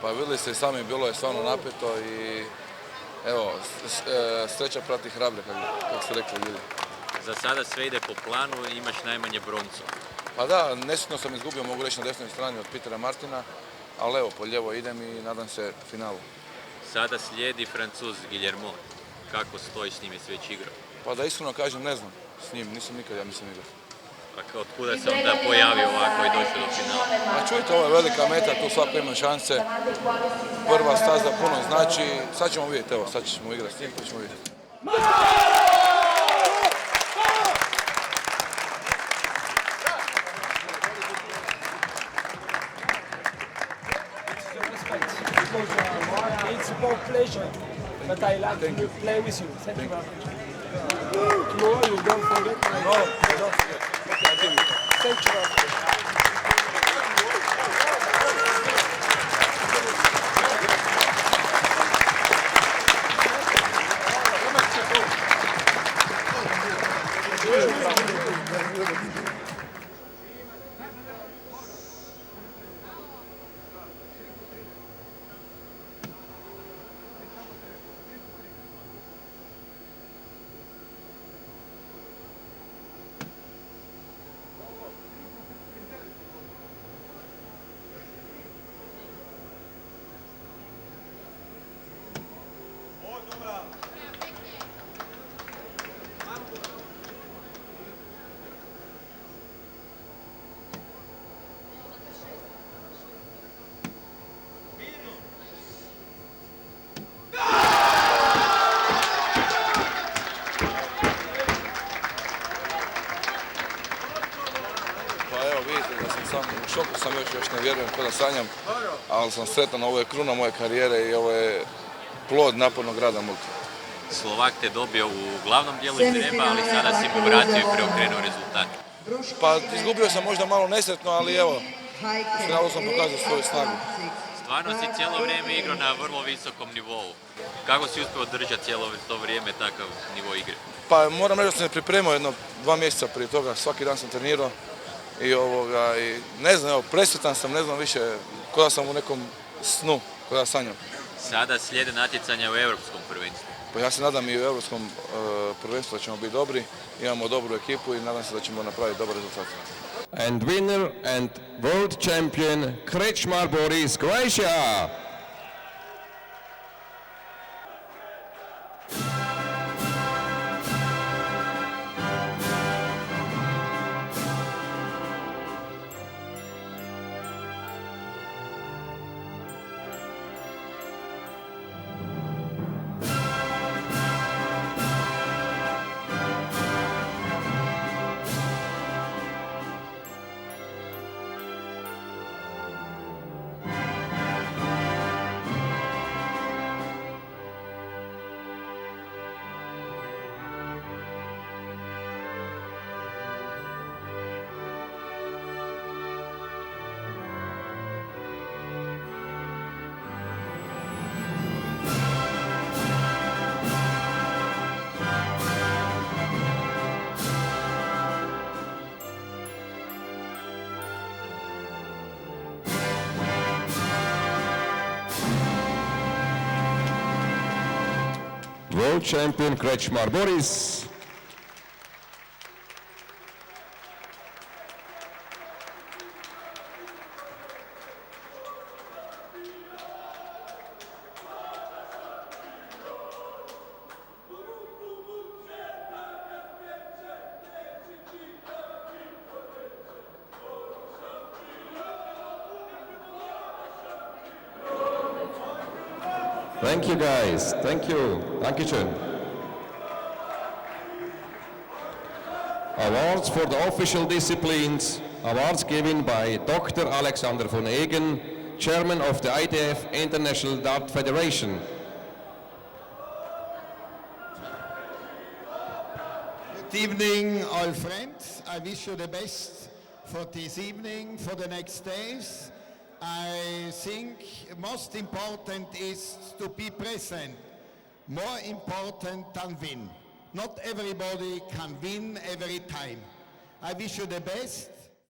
Pa vidjeli ste i sami, bilo je stvarno napeto i evo, sreća prati hrabre, kako se rekli ljudi. Za sada sve ide po planu i imaš najmanje broncu. Pa da, nesretno sam izgubio, mogu reći, na desnoj strani od Petera Martina, ali evo, po lijevo idem i nadam se finalu. Sada slijedi Francuz Guillermo. Kako stoji s njim, je već igrao? Pa da iskreno kažem, ne znam s njim, nisam nikad, ja mislim, igrao. A od kuda se onda pojavio ovako i došao do finala? A čujte, ovo je velika meta, tu svako ima šanse. Prva staza puno znači, sad ćemo vidjeti, evo, sad ćemo igrati s njim, pa ćemo vidjeti. It's about pleasure, but I like to play with you. Thank you very much. Tomorrow you don't forget. No, don't forget. Thank you very much. U šoku sam još ne vjerujem kada sanjam, ali sam sretan, ovo je kruna moje karijere i ovo je plod napornog rada mog. Slovak te dobio u glavnom dijelu Zagreba, ali sada si mu vratio i preokrenuo rezultat. Pa izgubio sam možda malo nesretno, ali evo, u finalu sam pokazao svoju snagu. Stvarno si cijelo vrijeme igrao na vrlo visokom nivou. Kako si uspio održati cijelo to vrijeme takav nivo igre? Pa moram reći da sam se pripremao jedno 2 mjeseca prije toga, svaki dan sam trenirao. I ne znam, evo, presretan sam, ne znam više, kada sam u nekom snu, kada sanjam. Sada slijede natjecanja u Europskom prvenstvu. Pa ja se nadam i u Europskom prvenstvu da ćemo biti dobri, imamo dobru ekipu i nadam se da ćemo napraviti dobar rezultat. And winner and world champion Krečmar Boris, Croatia. World champion Krečmar Boris. Thank you guys, thank you, Dankeschön. Awards for the official disciplines, awards given by Dr. Alexander von Egen, Chairman of the ITF International Dart Federation. Good evening, all friends. I wish you the best for this evening, for the next days. I think most important is to be present, more important than win. Not everybody can win every time. I wish you the best.